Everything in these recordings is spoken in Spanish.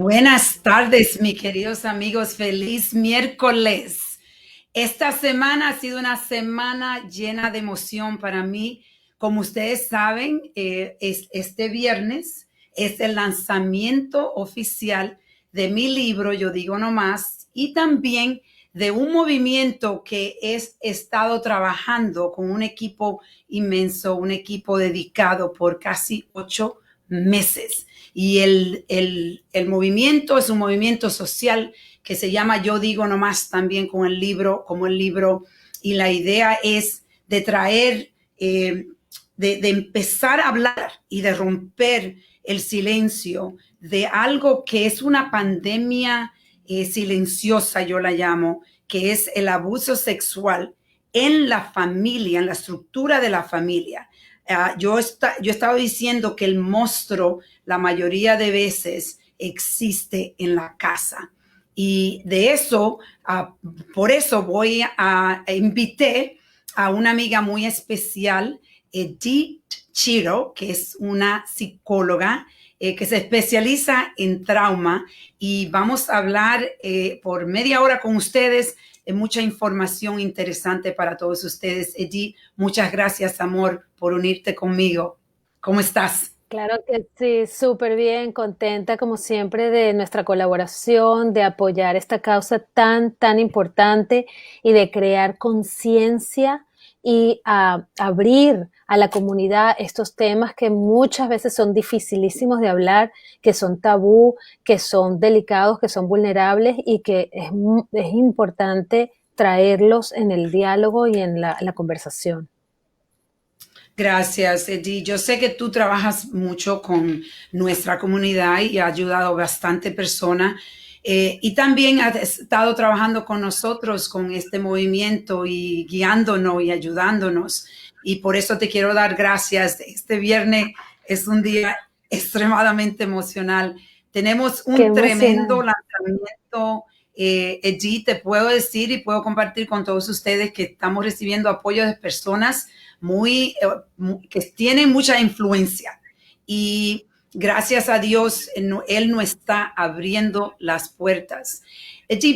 Buenas tardes, mis queridos amigos. Feliz miércoles. Esta semana ha sido una semana llena de emoción para mí. Como ustedes saben, este viernes es el lanzamiento oficial de mi libro, Yo Digo No Más, y también de un movimiento que he estado trabajando con un equipo inmenso, un equipo dedicado por casi 8 meses. Y el movimiento es un movimiento social que se llama Yo Digo No Más, también con el libro, como el libro. Y la idea es de traer, de empezar a hablar y de romper el silencio de algo que es una pandemia silenciosa, yo la llamo, que es el abuso sexual en la familia, en la estructura de la familia. Yo he estado diciendo que el monstruo la mayoría de veces existe en la casa. Y de eso, por eso invité a una amiga muy especial, Edith Chiro, que es una psicóloga que se especializa en trauma, y vamos a hablar por media hora con ustedes. Mucha información interesante para todos ustedes. Edith, muchas gracias, amor, por unirte conmigo. ¿Cómo estás? Claro que sí, súper bien, contenta como siempre de nuestra colaboración, de apoyar esta causa tan importante y de crear conciencia y abrir a la comunidad estos temas que muchas veces son dificilísimos de hablar, que son tabú, que son delicados, que son vulnerables y que es importante traerlos en el diálogo y en la conversación. Gracias, Eddie. Yo sé que tú trabajas mucho con nuestra comunidad y ha ayudado a bastante personas. Y también has estado trabajando con nosotros con este movimiento y guiándonos y ayudándonos. Y por eso te quiero dar gracias. Este viernes es un día extremadamente emocional. Tenemos Qué un tremendo emocionante. lanzamiento. Eddie, te puedo decir y puedo compartir con todos ustedes que estamos recibiendo apoyo de personas muy, que tienen mucha influencia, y gracias a Dios Él no está abriendo las puertas.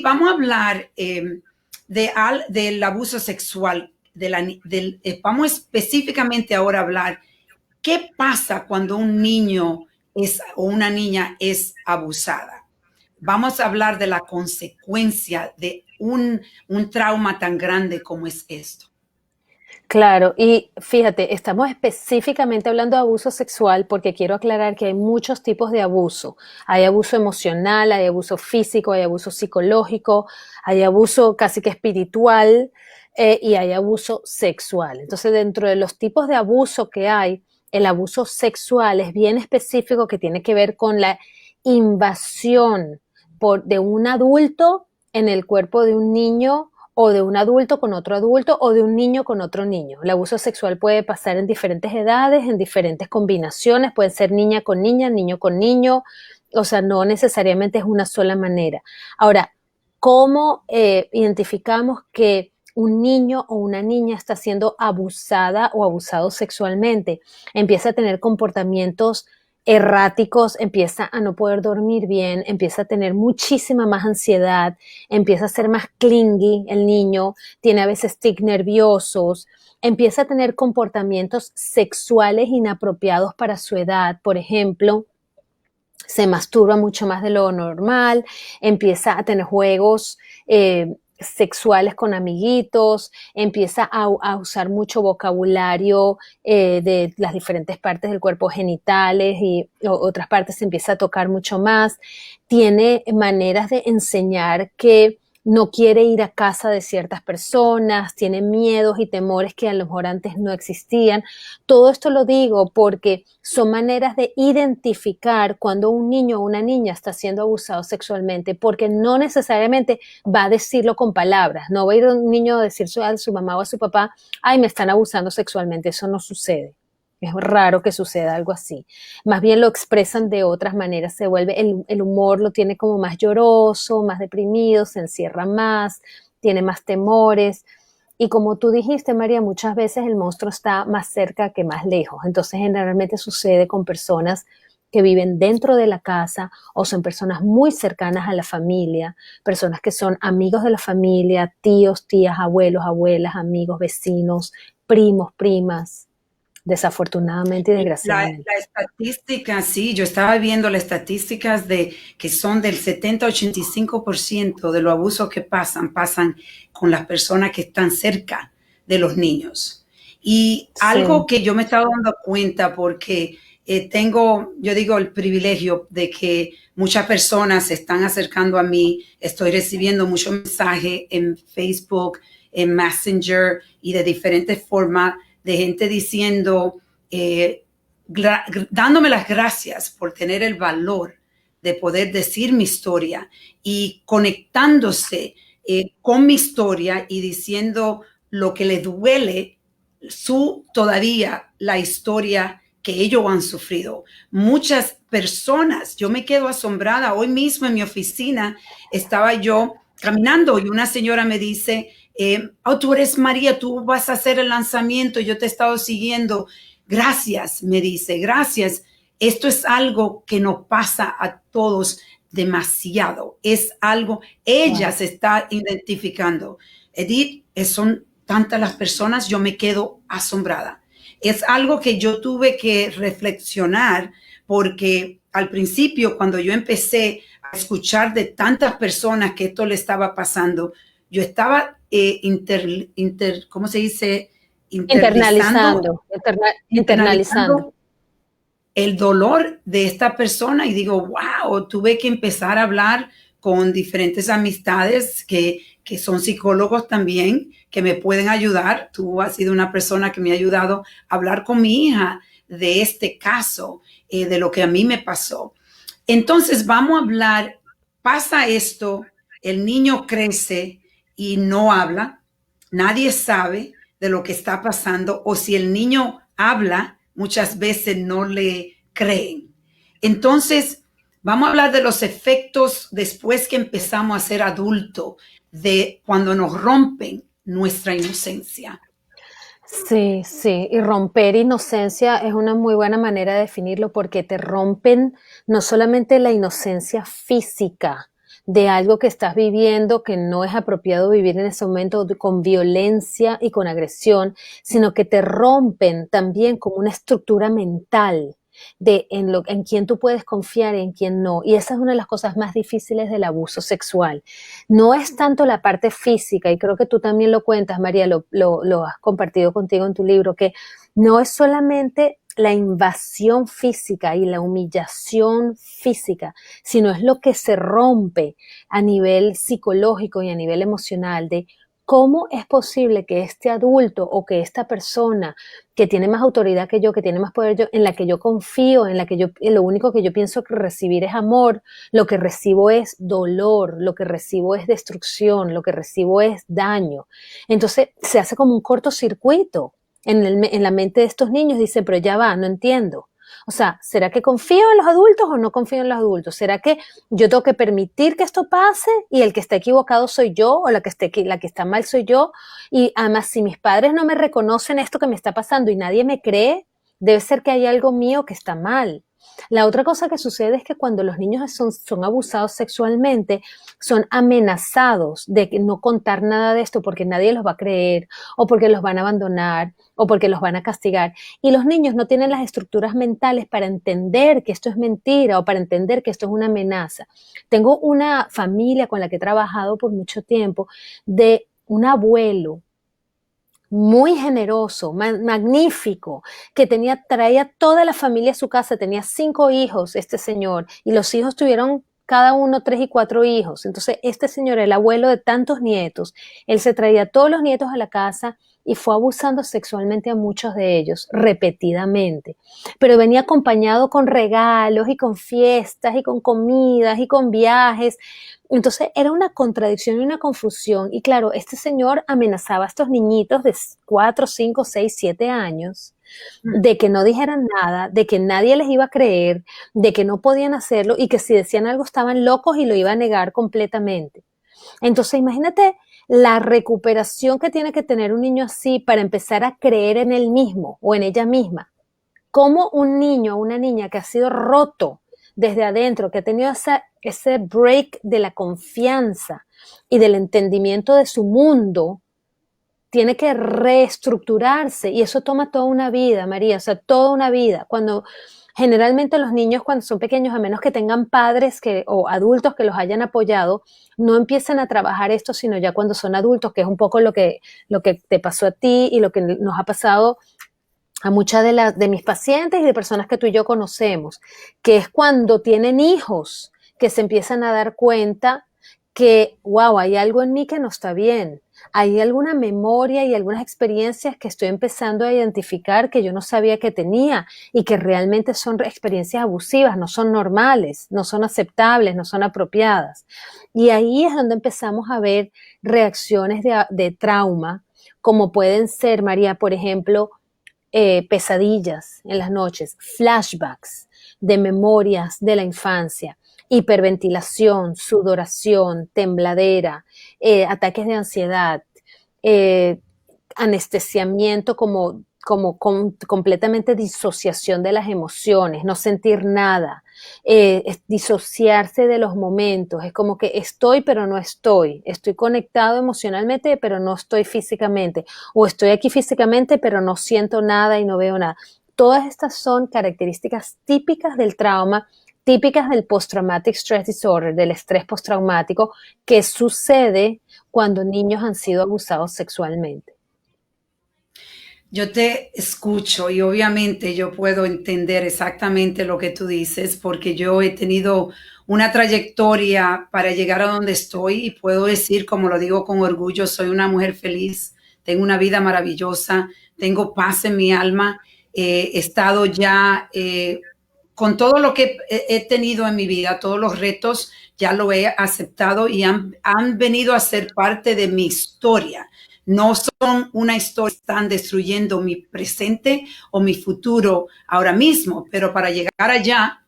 Vamos a hablar del abuso sexual, vamos específicamente ahora a hablar qué pasa cuando un niño o una niña es abusada. Vamos a hablar de la consecuencia de un trauma tan grande como es esto. Claro, y fíjate, estamos específicamente hablando de abuso sexual porque quiero aclarar que hay muchos tipos de abuso. Hay abuso emocional, hay abuso físico, hay abuso psicológico, hay abuso casi que espiritual y hay abuso sexual. Entonces, dentro de los tipos de abuso que hay, el abuso sexual es bien específico que tiene que ver con la invasión de un adulto en el cuerpo de un niño o de un adulto con otro adulto o de un niño con otro niño. El abuso sexual puede pasar en diferentes edades, en diferentes combinaciones, puede ser niña con niña, niño con niño, o sea, no necesariamente es una sola manera. Ahora, ¿cómo identificamos que un niño o una niña está siendo abusada o abusado sexualmente? Empieza a tener comportamientos erráticos, empieza a no poder dormir bien, empieza a tener muchísima más ansiedad, empieza a ser más clingy el niño, tiene a veces tics nerviosos, empieza a tener comportamientos sexuales inapropiados para su edad, por ejemplo, se masturba mucho más de lo normal, empieza a tener juegos sexuales con amiguitos, empieza a usar mucho vocabulario de las diferentes partes del cuerpo, genitales y otras partes, se empieza a tocar mucho más, tiene maneras de enseñar que no quiere ir a casa de ciertas personas, tiene miedos y temores que a lo mejor antes no existían. Todo esto lo digo porque son maneras de identificar cuando un niño o una niña está siendo abusado sexualmente, porque no necesariamente va a decirlo con palabras, no va a ir un niño a decir a su mamá o a su papá, ay, me están abusando sexualmente, eso no sucede. Es raro que suceda algo así. Más bien lo expresan de otras maneras, se vuelve, el humor lo tiene como más lloroso, más deprimido, se encierra más, tiene más temores. Y como tú dijiste, María, muchas veces el monstruo está más cerca que más lejos. Entonces, generalmente sucede con personas que viven dentro de la casa o son personas muy cercanas a la familia, personas que son amigos de la familia, tíos, tías, abuelos, abuelas, amigos, vecinos, primos, primas, desafortunadamente y desgraciadamente. La estadística, sí, yo estaba viendo las estadísticas de que son del 70-85% de los abusos que pasan con las personas que están cerca de los niños. Y Sí, algo que yo me estaba dando cuenta porque tengo, yo digo, el privilegio de que muchas personas se están acercando a mí, estoy recibiendo muchos mensajes en Facebook, en Messenger y de diferentes formas de gente diciendo, dándome las gracias por tener el valor de poder decir mi historia y conectándose con mi historia y diciendo lo que le duele todavía la historia que ellos han sufrido. Muchas personas, yo me quedo asombrada. Hoy mismo en mi oficina estaba yo caminando y una señora me dice, oh, tú eres María, tú vas a hacer el lanzamiento, yo te he estado siguiendo. Gracias, me dice, gracias. Esto es algo que nos pasa a todos demasiado. Es algo, ella wow. se está identificando. Edith, son tantas las personas, yo me quedo asombrada. Es algo que yo tuve que reflexionar porque al principio, cuando yo empecé a escuchar de tantas personas que esto le estaba pasando, yo estaba ¿cómo se dice? Internalizando, Internalizando. internalizando el dolor de esta persona y digo, wow, tuve que empezar a hablar con diferentes amistades que son psicólogos también, que me pueden ayudar. Tú has sido una persona que me ha ayudado a hablar con mi hija de este caso, de lo que a mí me pasó. Entonces vamos a hablar, pasa esto, el niño crece y no habla, nadie sabe de lo que está pasando o si el niño habla, muchas veces no le creen. Entonces, vamos a hablar de los efectos después que empezamos a ser adultos, de cuando nos rompen nuestra inocencia. Sí, sí, y romper inocencia es una muy buena manera de definirlo porque te rompen no solamente la inocencia física de algo que estás viviendo que no es apropiado vivir en ese momento con violencia y con agresión, sino que te rompen también como una estructura mental de en quién tú puedes confiar y en quién no. Y esa es una de las cosas más difíciles del abuso sexual. No es tanto la parte física, y creo que tú también lo cuentas, María, lo has compartido contigo en tu libro, que no es solamente la invasión física y la humillación física, sino es lo que se rompe a nivel psicológico y a nivel emocional de cómo es posible que este adulto o que esta persona que tiene más autoridad que yo, que tiene más poder yo, en la que yo confío, en la que yo, lo único que yo pienso que recibir es amor, lo que recibo es dolor, lo que recibo es destrucción, lo que recibo es daño. Entonces se hace como un cortocircuito en la mente de estos niños. Dicen, pero ya va, no entiendo. O sea, ¿será que confío en los adultos o no confío en los adultos? ¿Será que yo tengo que permitir que esto pase y el que está equivocado soy yo o la que está mal soy yo? Y además, si mis padres no me reconocen esto que me está pasando y nadie me cree, debe ser que hay algo mío que está mal. La otra cosa que sucede es que cuando los niños son abusados sexualmente, son amenazados de no contar nada de esto porque nadie los va a creer o porque los van a abandonar o porque los van a castigar. Y los niños no tienen las estructuras mentales para entender que esto es mentira o para entender que esto es una amenaza. Tengo una familia con la que he trabajado por mucho tiempo de un abuelo muy generoso, magnífico, que traía toda la familia a su casa, tenía 5 hijos este señor, y los hijos tuvieron cada uno 3 y 4 hijos. Entonces, este señor, el abuelo de tantos nietos, él se traía a todos los nietos a la casa y fue abusando sexualmente a muchos de ellos repetidamente. Pero venía acompañado con regalos y con fiestas y con comidas y con viajes. Entonces era una contradicción y una confusión. Y claro, este señor amenazaba a estos niñitos de 4, 5, 6, 7 años de que no dijeran nada, de que nadie les iba a creer, de que no podían hacerlo y que si decían algo estaban locos y lo iba a negar completamente. Entonces imagínate la recuperación que tiene que tener un niño así para empezar a creer en él mismo o en ella misma. cómo un niño o una niña que ha sido roto desde adentro, que ha tenido ese break de la confianza y del entendimiento de su mundo, tiene que reestructurarse y eso toma toda una vida, María, o sea, toda una vida. Cuando generalmente los niños cuando son pequeños, a menos que tengan padres o adultos que los hayan apoyado, no empiezan a trabajar esto, sino ya cuando son adultos, que es un poco lo que te pasó a ti y lo que nos ha pasado a muchas de mis pacientes y de personas que tú y yo conocemos, que es cuando tienen hijos que se empiezan a dar cuenta que, wow, hay algo en mí que no está bien. Hay alguna memoria y algunas experiencias que estoy empezando a identificar que yo no sabía que tenía y que realmente son experiencias abusivas, no son normales, no son aceptables, no son apropiadas. Y ahí es donde empezamos a ver reacciones de trauma, como pueden ser, María, por ejemplo, pesadillas en las noches, flashbacks de memorias de la infancia, hiperventilación, sudoración, tembladera, ataques de ansiedad, eh, anestesiamiento completamente disociación de las emociones, no sentir nada, disociarse de los momentos, es como que estoy pero no estoy conectado emocionalmente pero no estoy físicamente, o estoy aquí físicamente pero no siento nada y no veo nada. Todas estas son características típicas del trauma, típicas del post-traumatic stress disorder, del estrés postraumático, que sucede cuando niños han sido abusados sexualmente. Yo te escucho y obviamente yo puedo entender exactamente lo que tú dices porque yo he tenido una trayectoria para llegar a donde estoy y puedo decir, como lo digo con orgullo, soy una mujer feliz, tengo una vida maravillosa, tengo paz en mi alma, he estado ya con todo lo que he tenido en mi vida, todos los retos, ya lo he aceptado y han venido a ser parte de mi historia. No son una historia que están destruyendo mi presente o mi futuro ahora mismo, pero para llegar allá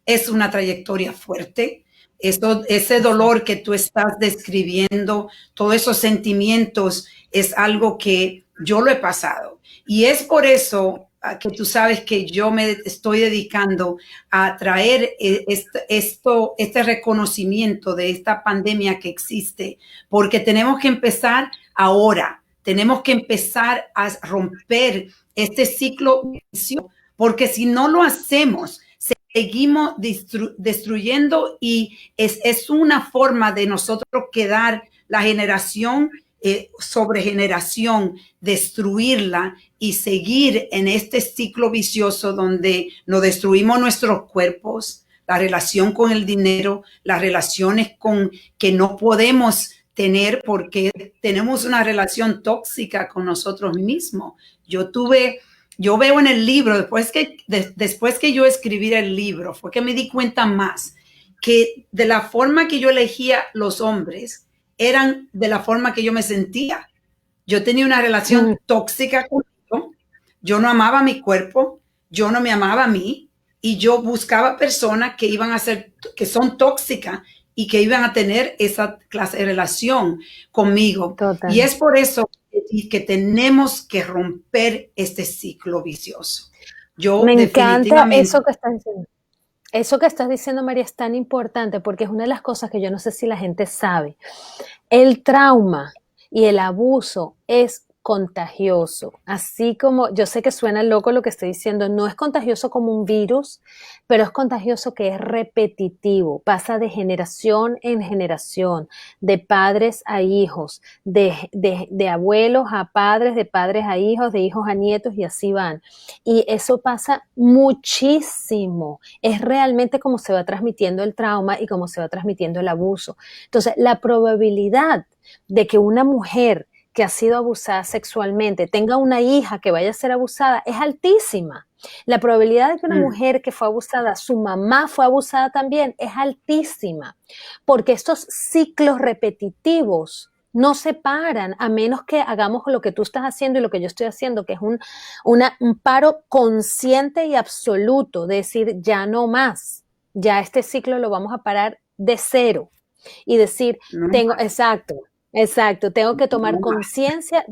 es una trayectoria fuerte. Ese dolor que tú estás describiendo, todos esos sentimientos, es algo que yo lo he pasado. Y es por eso que tú sabes que yo me estoy dedicando a traer este reconocimiento de esta pandemia que existe, porque tenemos que empezar ahora. Tenemos que empezar a romper este ciclo vicioso, porque si no lo hacemos, seguimos destruyendo y es una forma de nosotros quedar la generación sobre generación, destruirla y seguir en este ciclo vicioso donde nos destruimos nuestros cuerpos, la relación con el dinero, las relaciones que no podemos tener porque tenemos una relación tóxica con nosotros mismos. Yo veo en el libro, después que yo escribí el libro, fue que me di cuenta más que de la forma que yo elegía los hombres, eran de la forma que yo me sentía. Yo tenía una relación tóxica conmigo, yo no amaba mi cuerpo, yo no me amaba a mí y yo buscaba personas que iban a ser, que son tóxicas y que iban a tener esa clase de relación conmigo. Total. Y es por eso que tenemos que romper este ciclo vicioso. Me encanta eso que estás diciendo. Eso que estás diciendo, María, es tan importante porque es una de las cosas que yo no sé si la gente sabe. El trauma y el abuso es contagioso. Así como, yo sé que suena loco lo que estoy diciendo, no es contagioso como un virus, pero es contagioso que es repetitivo, pasa de generación en generación, de padres a hijos, de abuelos a padres, de padres a hijos, de hijos a nietos y así van. Y eso pasa muchísimo. Es realmente como se va transmitiendo el trauma y como se va transmitiendo el abuso. Entonces, la probabilidad de que una mujer que ha sido abusada sexualmente tenga una hija que vaya a ser abusada es altísima. La probabilidad de que una mujer que fue abusada, su mamá fue abusada también, es altísima, porque estos ciclos repetitivos no se paran a menos que hagamos lo que tú estás haciendo y lo que yo estoy haciendo, que es un paro consciente y absoluto, de decir ya no más, ya este ciclo lo vamos a parar de cero y decir, exacto, tengo que tomar conciencia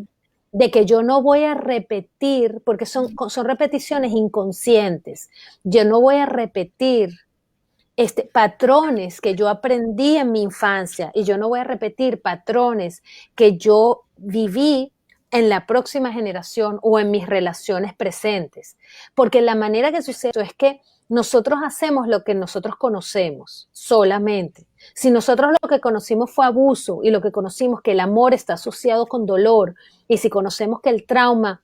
de que yo no voy a repetir, porque son repeticiones inconscientes, yo no voy a repetir patrones que yo aprendí en mi infancia y yo no voy a repetir patrones que yo viví en la próxima generación o en mis relaciones presentes. Porque la manera que sucede es que nosotros hacemos lo que nosotros conocemos solamente. Si nosotros lo que conocimos fue abuso y lo que conocimos que el amor está asociado con dolor y si conocemos que el trauma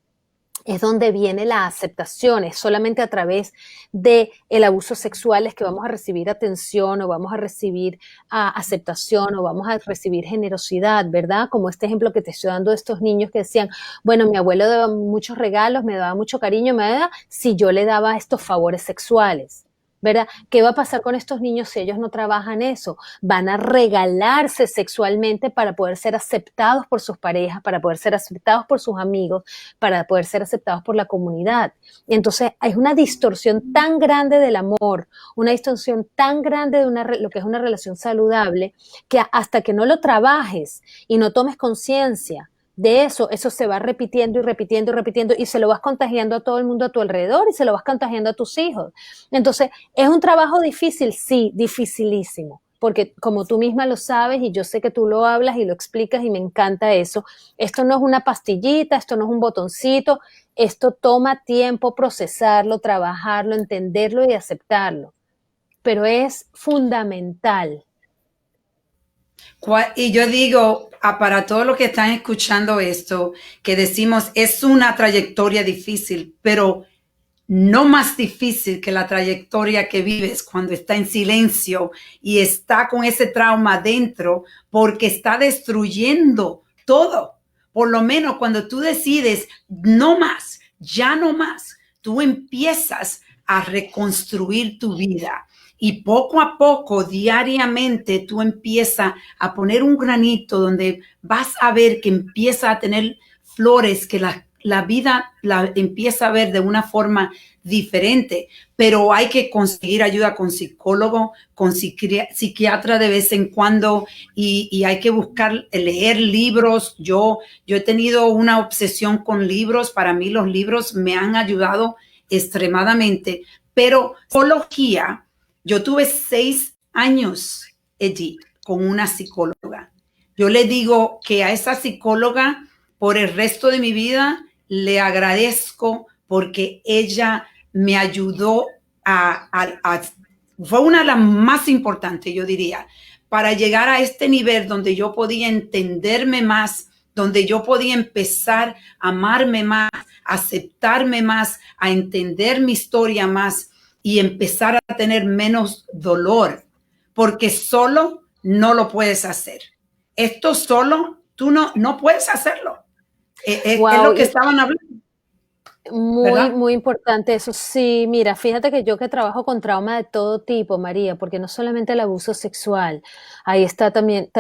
es donde viene la aceptación, es solamente a través del abuso sexual es que vamos a recibir atención o vamos a recibir aceptación o vamos a recibir generosidad, ¿verdad? Como este ejemplo que te estoy dando de estos niños que decían, bueno, mi abuelo daba muchos regalos, me daba mucho cariño, me daba si yo le daba estos favores sexuales. ¿Verdad? ¿Qué va a pasar con estos niños si ellos no trabajan eso? Van a regalarse sexualmente para poder ser aceptados por sus parejas, para poder ser aceptados por sus amigos, para poder ser aceptados por la comunidad. Y entonces hay una distorsión tan grande del amor, una distorsión tan grande de lo que es una relación saludable, que hasta que no lo trabajes y no tomes conciencia de eso se va repitiendo y repitiendo y repitiendo y se lo vas contagiando a todo el mundo a tu alrededor y se lo vas contagiando a tus hijos. Entonces, ¿es un trabajo difícil? Sí, dificilísimo. Porque como tú misma lo sabes y yo sé que tú lo hablas y lo explicas y me encanta eso, esto no es una pastillita, esto no es un botoncito, esto toma tiempo procesarlo, trabajarlo, entenderlo y aceptarlo. Pero es fundamental. Y yo digo, para todos los que están escuchando esto, que decimos, es una trayectoria difícil, pero no más difícil que la trayectoria que vives cuando está en silencio y está con ese trauma dentro, porque está destruyendo todo. Por lo menos cuando tú decides, no más, ya no más, tú empiezas a reconstruir tu vida. Y poco a poco, diariamente, tú empiezas a poner un granito donde vas a ver que empieza a tener flores, que la vida la empieza a ver de una forma diferente. Pero hay que conseguir ayuda con psicólogo, con psiquiatra de vez en cuando y hay que buscar, leer libros. Yo he tenido una obsesión con libros. Para mí los libros me han ayudado extremadamente. Pero psicología, yo tuve 6 años, Edith, con una psicóloga. Yo le digo que a esa psicóloga, por el resto de mi vida, le agradezco porque ella me ayudó fue una de las más importantes, yo diría, para llegar a este nivel donde yo podía entenderme más, donde yo podía empezar a amarme más, a aceptarme más, a entender mi historia más y empezar a tener menos dolor, porque solo no lo puedes hacer. Esto solo, tú no puedes hacerlo. Wow, es lo que estaban hablando. Muy, ¿Verdad? muy importante eso. Sí, mira, fíjate que yo que trabajo con trauma de todo tipo, María, porque no solamente el abuso sexual, ahí está también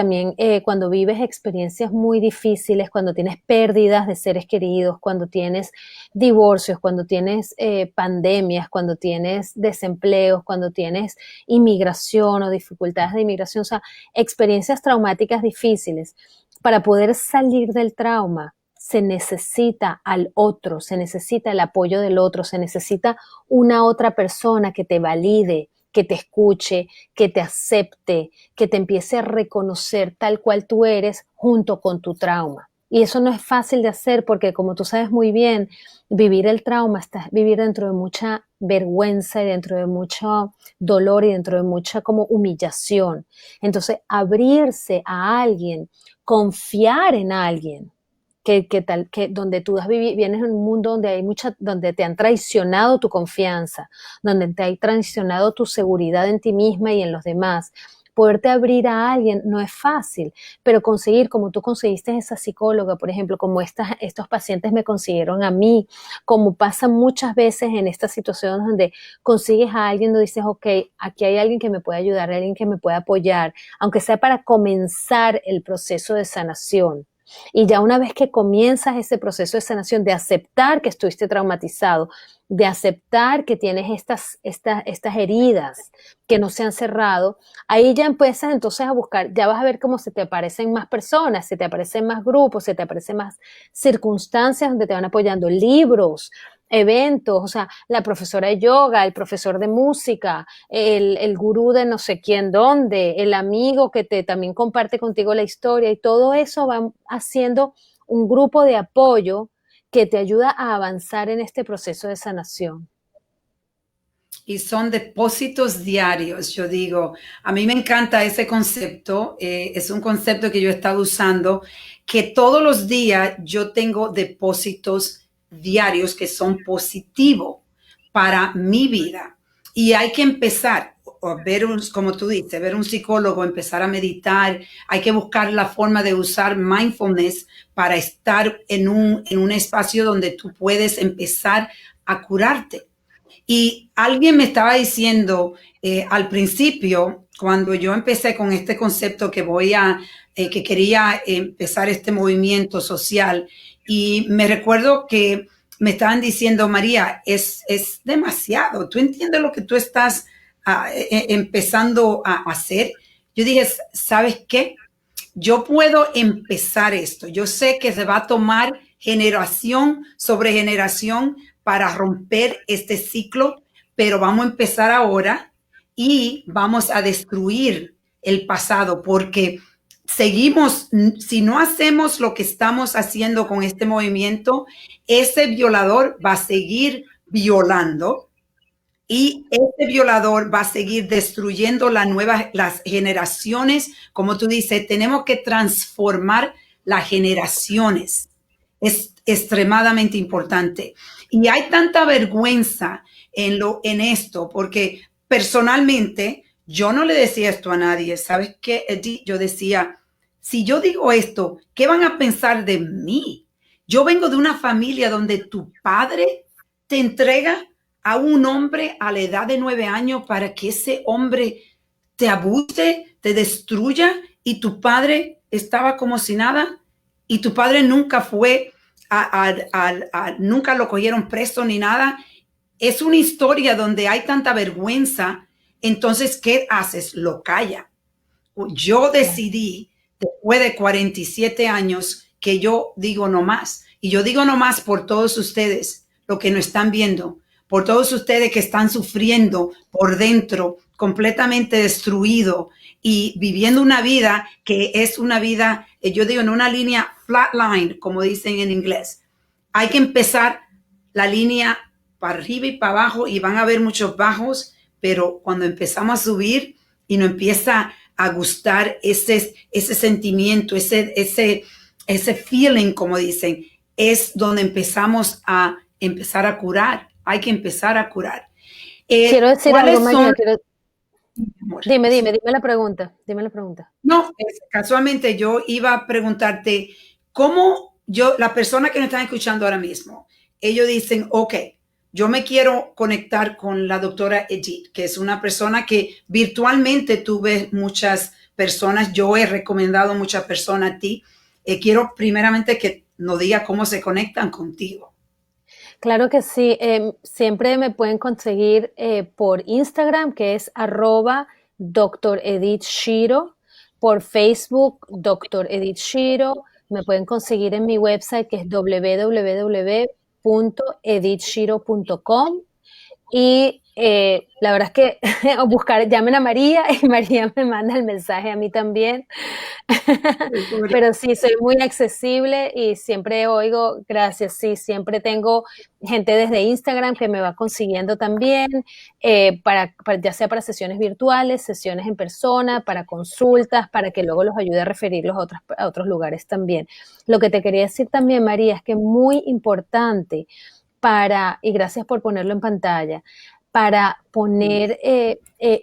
cuando vives experiencias muy difíciles, cuando tienes pérdidas de seres queridos, cuando tienes divorcios, cuando tienes pandemias, cuando tienes desempleos, cuando tienes inmigración o dificultades de inmigración, o sea, experiencias traumáticas difíciles. Para poder salir del trauma se necesita al otro, se necesita el apoyo del otro, se necesita una otra persona que te valide, que te escuche, que te acepte, que te empiece a reconocer tal cual tú eres junto con tu trauma. Y eso no es fácil de hacer porque, como tú sabes muy bien, vivir el trauma es vivir dentro de mucha vergüenza y dentro de mucho dolor y dentro de mucha como humillación. Entonces, abrirse a alguien, confiar en alguien, que donde tú vienes en un mundo donde hay donde te han traicionado tu confianza, donde te hay traicionado tu seguridad en ti misma y en los demás. Poderte abrir a alguien no es fácil, pero conseguir, como tú conseguiste esa psicóloga, por ejemplo, como estos pacientes me consiguieron a mí, como pasa muchas veces en estas situaciones donde consigues a alguien donde dices, ok, aquí hay alguien que me puede ayudar, alguien que me puede apoyar, aunque sea para comenzar el proceso de sanación. Y ya una vez que comienzas ese proceso de sanación, de aceptar que estuviste traumatizado, de aceptar que tienes estas heridas que no se han cerrado, ahí ya empiezas entonces a buscar, ya vas a ver cómo se te aparecen más personas, se te aparecen más grupos, se te aparecen más circunstancias donde te van apoyando, libros, eventos, o sea, la profesora de yoga, el profesor de música, el gurú de no sé quién dónde, el amigo que te también comparte contigo la historia, y todo eso va haciendo un grupo de apoyo que te ayuda a avanzar en este proceso de sanación. Y son depósitos diarios, yo digo. A mí me encanta ese concepto, es un concepto que yo he estado usando, que todos los días yo tengo depósitos diarios que son positivos para mi vida. Y hay que empezar a ver, como tú dices, ver un psicólogo, empezar a meditar, hay que buscar la forma de usar mindfulness para estar en un espacio donde tú puedes empezar a curarte. Y alguien me estaba diciendo al principio, cuando yo empecé con este concepto que quería empezar este movimiento social, y me recuerdo que me estaban diciendo, María, es demasiado, ¿tú entiendes lo que tú estás empezando a hacer? Yo dije, ¿sabes qué? Yo puedo empezar esto. Yo sé que se va a tomar generación sobre generación para romper este ciclo, pero vamos a empezar ahora y vamos a destruir el pasado porque seguimos, si no hacemos lo que estamos haciendo con este movimiento, ese violador va a seguir violando y este violador va a seguir destruyendo las generaciones. Como tú dices, tenemos que transformar las generaciones. Es extremadamente importante. Y hay tanta vergüenza en esto, porque personalmente yo no le decía esto a nadie. ¿Sabes qué, Edith? Yo decía, si yo digo esto, ¿qué van a pensar de mí? Yo vengo de una familia donde tu padre te entrega a un hombre a la edad de 9 años para que ese hombre te abuse, te destruya, y tu padre estaba como si nada, y tu padre nunca fue, nunca lo cogieron preso ni nada. Es una historia donde hay tanta vergüenza. Entonces, ¿qué haces? Lo calla. Yo decidí, después de 47 años, que yo digo no más. Y yo digo no más por todos ustedes, lo que nos están viendo, por todos ustedes que están sufriendo por dentro, completamente destruido y viviendo una vida que es una vida, yo digo, en una línea flatline, como dicen en inglés. Hay que empezar la línea para arriba y para abajo, y van a haber muchos bajos, pero cuando empezamos a subir y nos empieza a gustar ese sentimiento, ese feeling, como dicen, es donde empezamos a curar. Hay que empezar a curar. Quiero decir algo, María. Amor, Dime la pregunta. Dime la pregunta. No, casualmente yo iba a preguntarte cómo la persona que nos están escuchando ahora mismo, ellos dicen, ok, yo me quiero conectar con la doctora Edith, que es una persona que virtualmente tuve muchas personas, yo he recomendado muchas personas a ti. Quiero primeramente que nos diga cómo se conectan contigo. Claro que sí. Siempre me pueden conseguir por Instagram, que es @Dr. Edith Shiro, por Facebook, Dr. Edith Shiro. Me pueden conseguir en mi website, que es www.edithshiro.com. Y la verdad es que llamen a María y María me manda el mensaje a mí también. Pero sí, soy muy accesible y siempre oigo, gracias, sí, siempre tengo gente desde Instagram que me va consiguiendo también, ya sea para sesiones virtuales, sesiones en persona, para consultas, para que luego los ayude a referirlos a otros lugares también. Lo que te quería decir también, María, es que es muy importante y gracias por ponerlo en pantalla, para poner,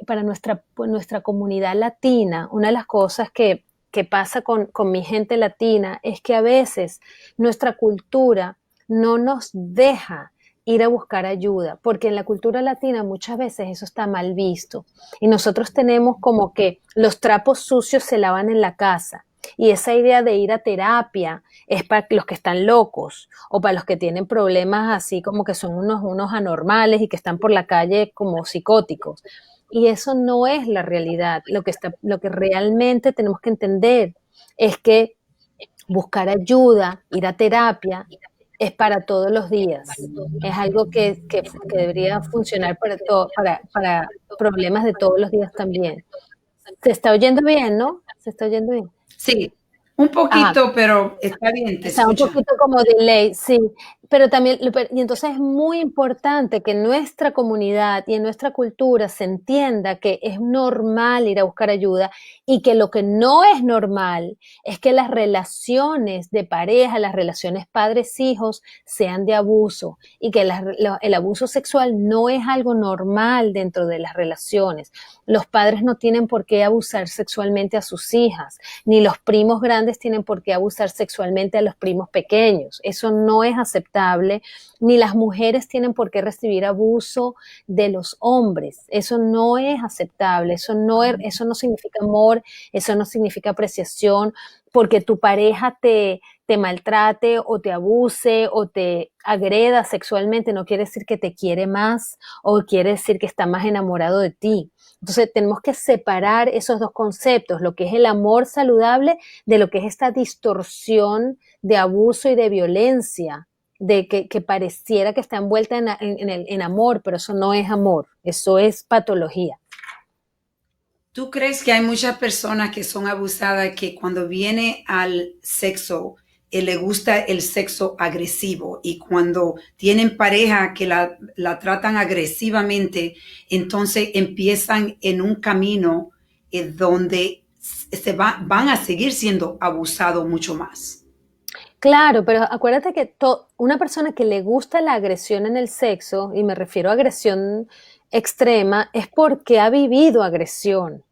para nuestra comunidad latina, una de las cosas que pasa con mi gente latina es que a veces nuestra cultura no nos deja ir a buscar ayuda, porque en la cultura latina muchas veces eso está mal visto y nosotros tenemos como que los trapos sucios se lavan en la casa. Y esa idea de ir a terapia es para los que están locos o para los que tienen problemas así como que son unos anormales y que están por la calle como psicóticos. Y eso no es la realidad. Lo que realmente tenemos que entender es que buscar ayuda, ir a terapia, es para todos los días. Es algo que debería funcionar para problemas de todos los días también. Se está oyendo bien, ¿no? Se está oyendo bien. Sí, un Ajá. poquito, pero está bien, te Está un escucha. poquito como delay, sí, pero también, y entonces es muy importante que en nuestra comunidad y en nuestra cultura se entienda que es normal ir a buscar ayuda y que lo que no es normal es que las relaciones de pareja, las relaciones padres-hijos sean de abuso y que el abuso sexual no es algo normal dentro de las relaciones. Los padres no tienen por qué abusar sexualmente a sus hijas, ni los primos grandes tienen por qué abusar sexualmente a los primos pequeños. Eso no es aceptable, ni las mujeres tienen por qué recibir abuso de los hombres. Eso no es aceptable, eso no significa amor, eso no significa apreciación, porque tu pareja te maltrate o te abuse o te agreda sexualmente, no quiere decir que te quiere más o quiere decir que está más enamorado de ti. Entonces tenemos que separar esos dos conceptos, lo que es el amor saludable de lo que es esta distorsión de abuso y de violencia, de que pareciera que está envuelta en amor, pero eso no es amor, eso es patología. ¿Tú crees que hay muchas personas que son abusadas que cuando viene al sexo, le gusta el sexo agresivo y cuando tienen pareja que la tratan agresivamente, entonces empiezan en un camino donde van a seguir siendo abusados mucho más? Claro, pero acuérdate que una persona que le gusta la agresión en el sexo, y me refiero a agresión extrema, es porque ha vivido agresión.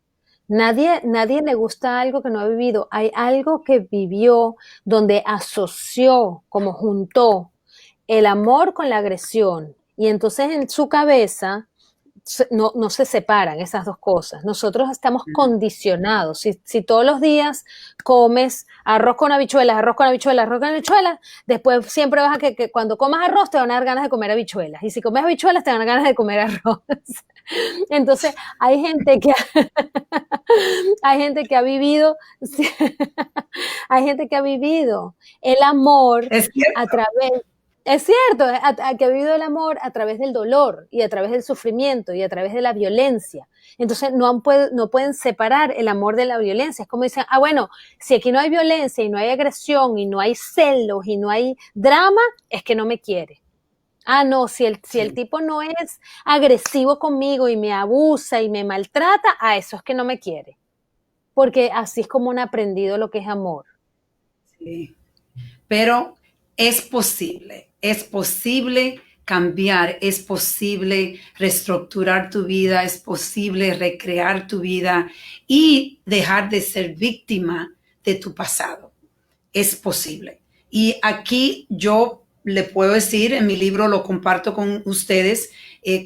Nadie le gusta algo que no ha vivido. Hay algo que vivió donde asoció, como juntó el amor con la agresión. Y entonces en su cabeza no se separan esas dos cosas. Nosotros estamos condicionados. Si todos los días comes arroz con habichuelas, arroz con habichuelas, arroz con habichuelas, después siempre vas a que cuando comas arroz te van a dar ganas de comer habichuelas. Y si comes habichuelas te van a dar ganas de comer arroz. Entonces hay gente que hay gente que ha vivido hay gente que ha vivido el amor Es cierto. a través es cierto, que ha vivido el amor a través del dolor y a través del sufrimiento y a través de la violencia. Entonces no pueden separar el amor de la violencia. Es como dicen, bueno, si aquí no hay violencia y no hay agresión y no hay celos y no hay drama, es que no me quiere. No, si el tipo no es agresivo conmigo y me abusa y me maltrata, eso es que no me quiere. Porque así es como han aprendido lo que es amor. Sí. Pero es posible cambiar, es posible reestructurar tu vida, es posible recrear tu vida y dejar de ser víctima de tu pasado. Es posible. Y aquí yo le puedo decir, en mi libro lo comparto con ustedes,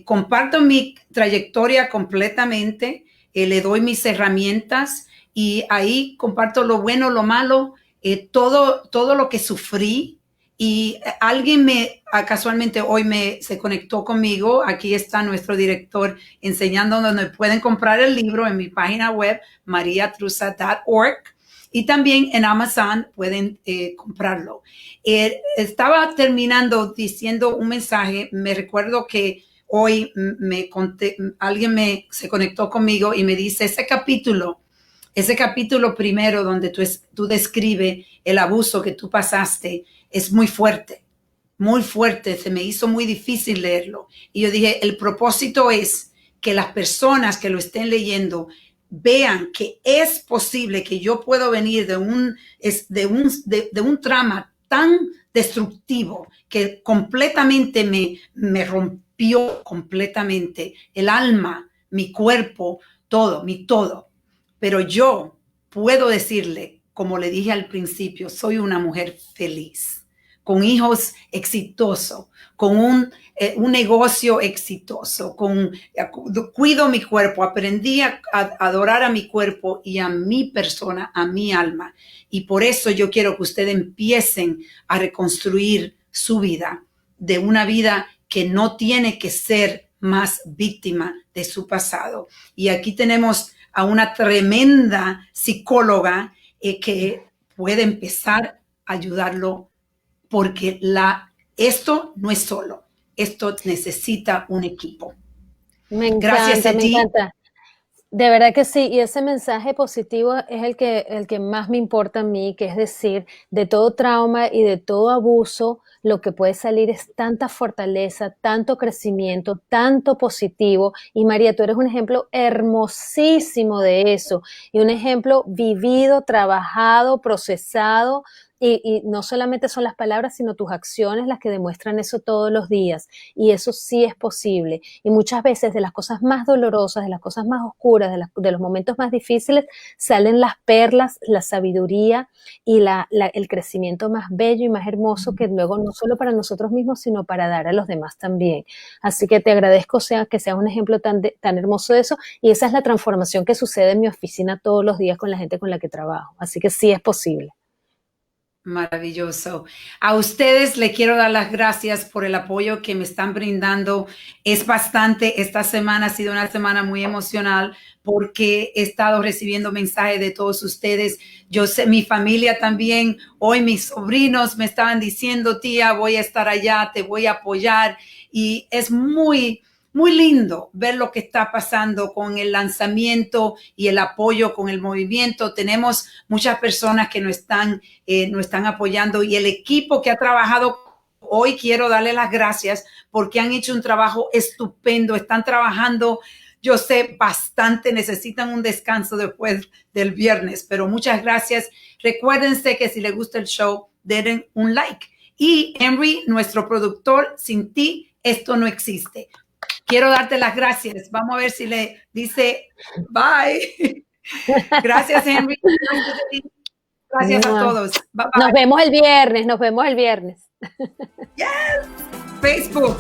comparto mi trayectoria completamente, le doy mis herramientas y ahí comparto lo bueno, lo malo, todo lo que sufrí. Y alguien casualmente hoy se conectó conmigo. Aquí está nuestro director enseñando donde pueden comprar el libro en mi página web, mariatrusa.org. Y también en Amazon pueden comprarlo. Estaba terminando diciendo un mensaje. Me recuerdo que hoy alguien se conectó conmigo y me dice ese capítulo primero donde tú describes el abuso que tú pasaste es muy fuerte, se me hizo muy difícil leerlo. Y yo dije, el propósito es que las personas que lo estén leyendo vean que es posible que yo puedo venir de un trama tan destructivo que completamente me rompió completamente el alma, mi cuerpo, todo, mi todo. Pero yo puedo decirle, como le dije al principio, soy una mujer feliz. con hijos exitosos, con un negocio exitoso, cuido mi cuerpo, aprendí a adorar a mi cuerpo y a mi persona, a mi alma. Y por eso yo quiero que ustedes empiecen a reconstruir su vida, de una vida que no tiene que ser más víctima de su pasado. Y aquí tenemos a una tremenda psicóloga que puede empezar a ayudarlo, porque esto no es solo, esto necesita un equipo. Me Gracias encanta, a me ti. encanta. De verdad que sí, y ese mensaje positivo es el que más me importa a mí, que es decir, de todo trauma y de todo abuso, lo que puede salir es tanta fortaleza, tanto crecimiento, tanto positivo. Y María, tú eres un ejemplo hermosísimo de eso, y un ejemplo vivido, trabajado, procesado. Y no solamente son las palabras, sino tus acciones las que demuestran eso todos los días. Y eso sí es posible. Y muchas veces de las cosas más dolorosas, de las cosas más oscuras, de los momentos más difíciles, salen las perlas, la sabiduría y el crecimiento más bello y más hermoso, que luego no solo para nosotros mismos, sino para dar a los demás también. Así que te agradezco que seas un ejemplo tan hermoso de eso, y esa es la transformación que sucede en mi oficina todos los días con la gente con la que trabajo. Así que sí es posible. Maravilloso. A ustedes le quiero dar las gracias por el apoyo que me están brindando. Es bastante, esta semana ha sido una semana muy emocional porque he estado recibiendo mensajes de todos ustedes. Yo sé, mi familia también, hoy mis sobrinos me estaban diciendo, tía, voy a estar allá, te voy a apoyar. Y es muy lindo ver lo que está pasando con el lanzamiento y el apoyo con el movimiento. Tenemos muchas personas que nos están apoyando, y el equipo que ha trabajado hoy, quiero darle las gracias porque han hecho un trabajo estupendo. Están trabajando, yo sé, bastante, necesitan un descanso después del viernes, pero muchas gracias. Recuérdense que si les gusta el show, denle un like. Y Henry, nuestro productor, sin ti esto no existe. Quiero darte las gracias. Vamos a ver si le dice bye. Gracias, Henry. Gracias a todos. Bye Nos bye. vemos el viernes, nos vemos el viernes. Yes. Facebook.